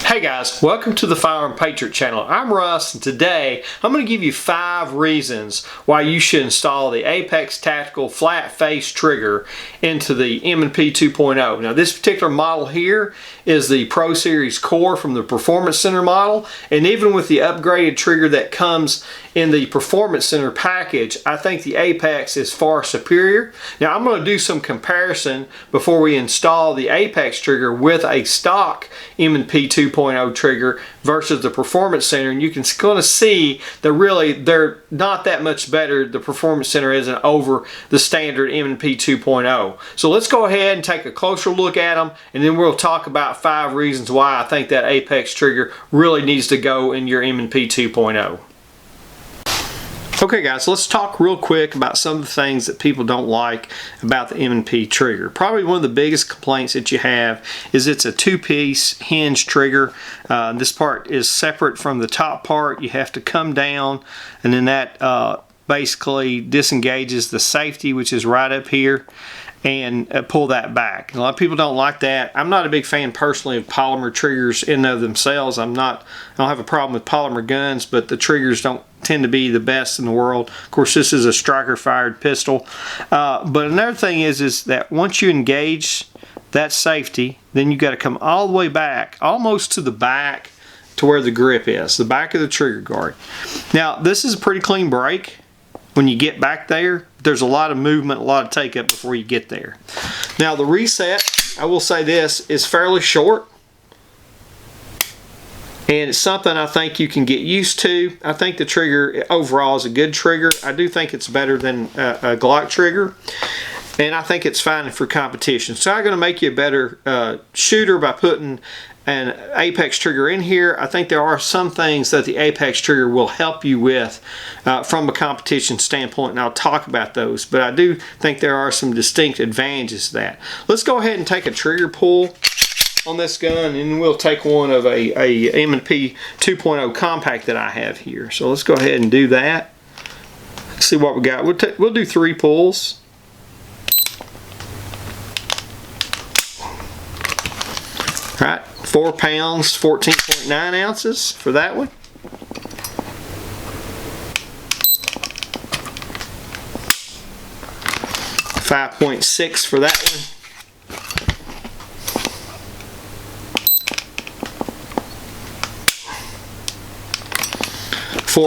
Hey guys, welcome to the Firearm Patriot channel. I'm Russ, and today I'm going to give you 5 reasons why you should install the Apex Tactical flat face trigger into the M&P 2.0. Now this particular model here is the Pro Series Core from the Performance Center model, and even with the upgraded trigger that comes in the Performance Center package, I think the Apex is far superior. Now I'm going to do some comparison before we install the Apex trigger with a stock M&P 2.0 trigger versus the Performance Center, and you can kind of see that really they're not that much better. The Performance Center isn't over the standard M&P 2.0. So let's go ahead and take a closer look at them, and then we'll talk about 5 reasons why I think that Apex trigger really needs to go in your M&P 2.0. Okay guys, let's talk real quick about some of the things that people don't like about the M&P trigger. Probably one of the biggest complaints that you have is it's a 2-piece hinge trigger. This part is separate from the top part. You have to come down, and then that basically disengages the safety, which is right up here, and pull that back. A lot of people don't like that. I'm not a big fan personally of polymer triggers in and of themselves. I don't have a problem with polymer guns, but the triggers don't tend to be the best in the world. Of course, this is a striker fired pistol. But another thing is that once you engage that safety, then you got to come all the way back, almost to the back to where the grip is, the back of the trigger guard. Now, this is a pretty clean break. When you get back there, there's a lot of movement, a lot of take up before you get there. Now the reset, I will say this, is fairly short, and it's something I think you can get used to. I think the trigger overall is a good trigger. I do think it's better than a Glock trigger, and I think it's fine for competition. So I'm going to make you a better shooter by putting an Apex trigger in here. I think there are some things that the Apex trigger will help you with from a competition standpoint, and I'll talk about those, but I do think there are some distinct advantages to that. Let's go ahead and take a trigger pull on this gun, and we'll take one of a M&P 2.0 compact that I have here. So let's go ahead and do that. Let's see what we got. We'll do 3 pulls. All right, 4 pounds, 14.9 ounces for that one. $5.6 for that one.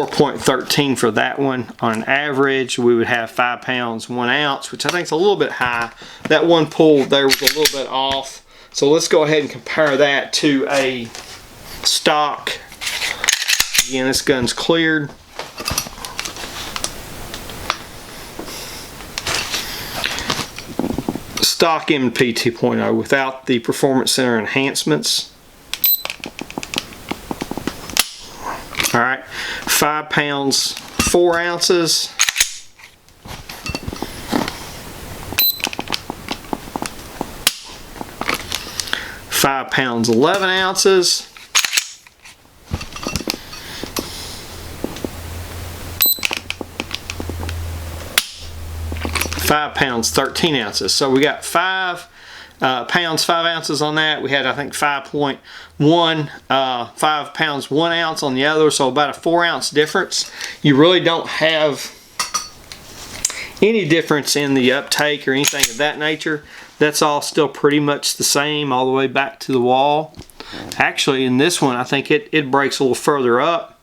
$4.13 for that one. On an average, we would have 5 pounds, 1 ounce, which I think is a little bit high. That one pull there was a little bit off. So let's go ahead and compare that to a stock. Again, this gun's cleared. Stock M&P 2.0 without the Performance Center enhancements. Alright, 5 pounds, 4 ounces. 5 pounds, 11 ounces. 5 pounds, 13 ounces. So we got 5 pounds, 5 ounces on that. We had, I think, 5.1, 5 pounds, 1 ounce on the other, so about a 4 ounce difference. You really don't have any difference in the uptake or anything of that nature. That's all still pretty much the same all the way back to the wall. Actually, in this one, I think it breaks a little further up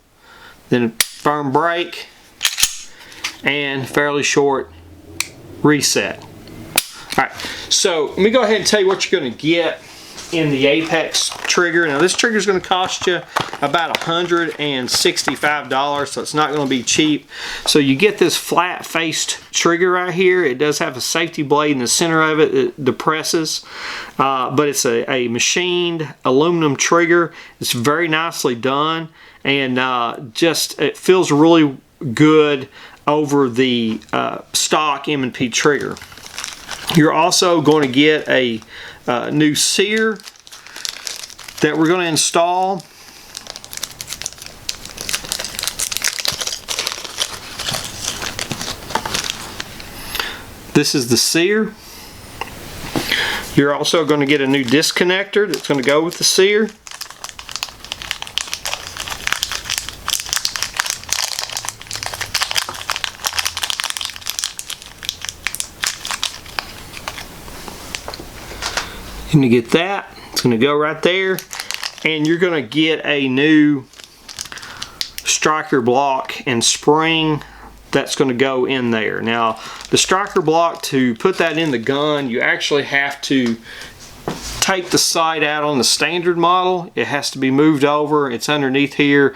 than a firm break and fairly short reset. Alright, so let me go ahead and tell you what you're going to get in the Apex trigger. Now this trigger is going to cost you about $165, so it's not going to be cheap. So you get this flat faced trigger right here. It does have a safety blade in the center of it that depresses, but it's a machined aluminum trigger. It's very nicely done, and it feels really good over the stock M&P trigger. You're also going to get a new sear that we're going to install. This is the sear. You're also going to get a new disc connector that's going to go with the sear. And to get that, it's going to go right there, and you're going to get a new striker block and spring that's going to go in there. Now, the striker block, to put that in the gun, you actually have to take the sight out on the standard model. It has to be moved over. It's underneath here.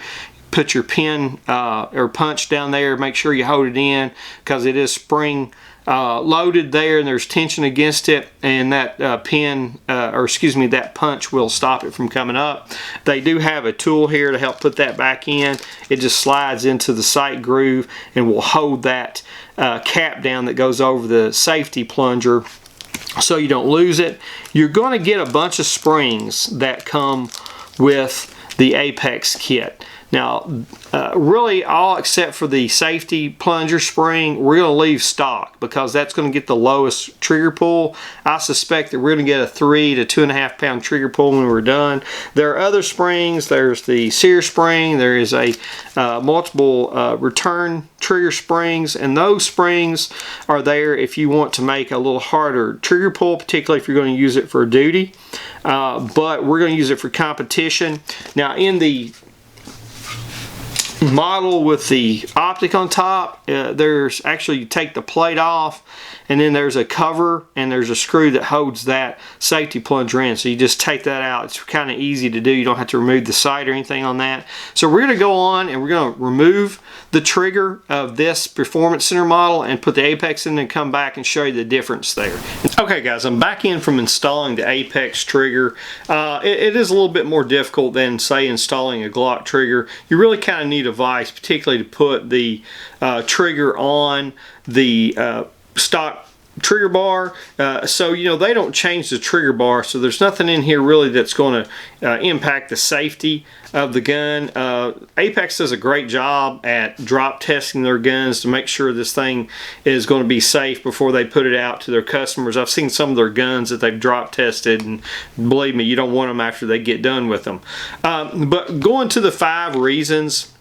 Put your pin or punch down there. Make sure you hold it in, because it is spring loaded there, and there's tension against it, and that that punch will stop it from coming up. They do have a tool here to help put that back in. It just slides into the sight groove and will hold that cap down that goes over the safety plunger, so you don't lose it. You're going to get a bunch of springs that come with the Apex kit. Now, really all except for the safety plunger spring, we're going to leave stock, because that's going to get the lowest trigger pull. I suspect that we're going to get a 3 to 2.5 pound trigger pull when we're done. There are other springs. There's the sear spring. There is a multiple return trigger springs, and those springs are there if you want to make a little harder trigger pull, particularly if you're going to use it for duty. But we're going to use it for competition. Now, in the model with the optic on top, there's actually, you take the plate off, and then there's a cover and there's a screw that holds that safety plunger in. So you just take that out. It's kind of easy to do. You don't have to remove the sight or anything on that. So we're going to go on and we're going to remove the trigger of this Performance Center model and put the Apex in, and come back and show you the difference there. Okay guys, I'm back in from installing the Apex trigger. It is a little bit more difficult than, say, installing a Glock trigger. You really kind of need a vise, particularly to put the trigger on the stock trigger bar. So, you know, they don't change the trigger bar, so there's nothing in here really that's going to impact the safety of the gun. Apex does a great job at drop testing their guns to make sure this thing is going to be safe before they put it out to their customers. I've seen some of their guns that they've drop tested, and believe me, you don't want them after they get done with them. But going to the 5 reasons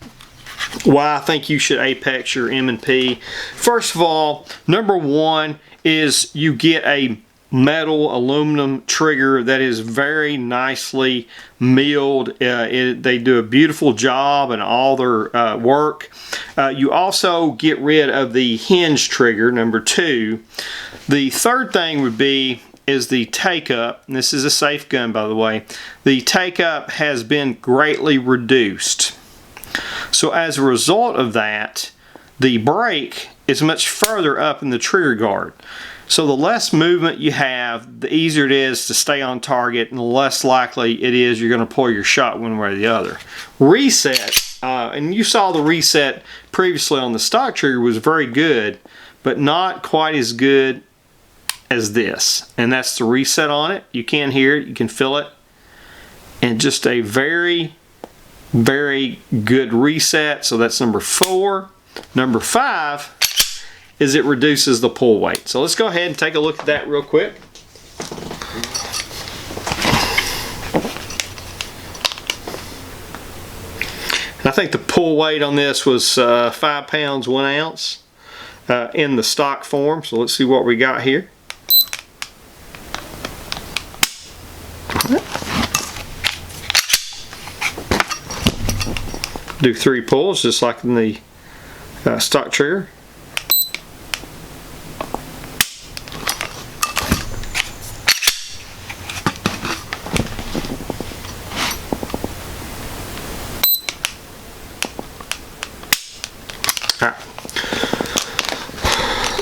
why I think you should Apex your M&P. First of all, number 1 is you get a metal aluminum trigger that is very nicely milled. They do a beautiful job in all their work. You also get rid of the hinge trigger, number 2. The third thing would be is the take-up. This is a safe gun, by the way. The take-up has been greatly reduced. So as a result of that, the break is much further up in the trigger guard. So the less movement you have, the easier it is to stay on target, and the less likely it is you're going to pull your shot one way or the other. Reset, and you saw the reset previously on the stock trigger, was very good, but not quite as good as this. And that's the reset on it. You can hear it, you can feel it, and just a very good reset. So that's number 4. Number 5 is it reduces the pull weight. So let's go ahead and take a look at that real quick. And I think the pull weight on this was 5 pounds 1 ounce in the stock form. So let's see what we got here. Do 3 pulls just like in the stock trigger.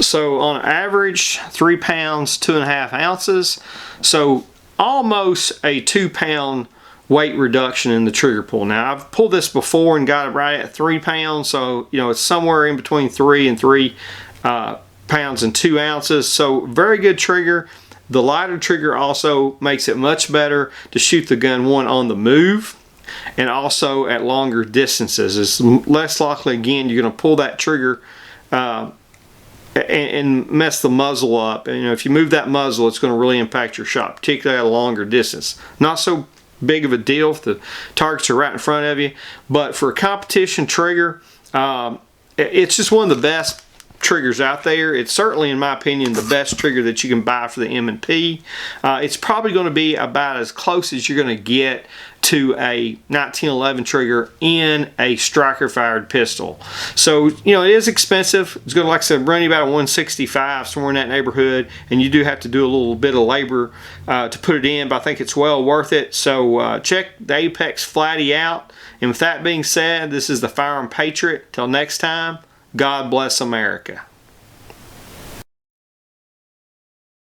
So on average, 3 pounds 2.5 ounces. So almost a 2 pound weight reduction in the trigger pull. Now I've pulled this before and got it right at 3 pounds, so you know it's somewhere in between 3 pounds and 2 ounces. So very good trigger. The lighter trigger also makes it much better to shoot the gun, one, on the move, and also at longer distances. It's less likely, again, you're going to pull that trigger and mess the muzzle up. And, you know, if you move that muzzle, it's going to really impact your shot, particularly at a longer distance. Not so big of a deal if the targets are right in front of you, but for a competition trigger, it's just one of the best triggers out there. It's certainly, in my opinion, the best trigger that you can buy for the M&P. It's probably going to be about as close as you're going to get to a 1911 trigger in a striker fired pistol. So, you know, it is expensive. It's going to, like I said, run you about a $165, somewhere in that neighborhood, and you do have to do a little bit of labor to put it in, but I think it's well worth it. So check the Apex Flatty out. And with that being said, this is the Firearm Patriot. Till next time, God bless America.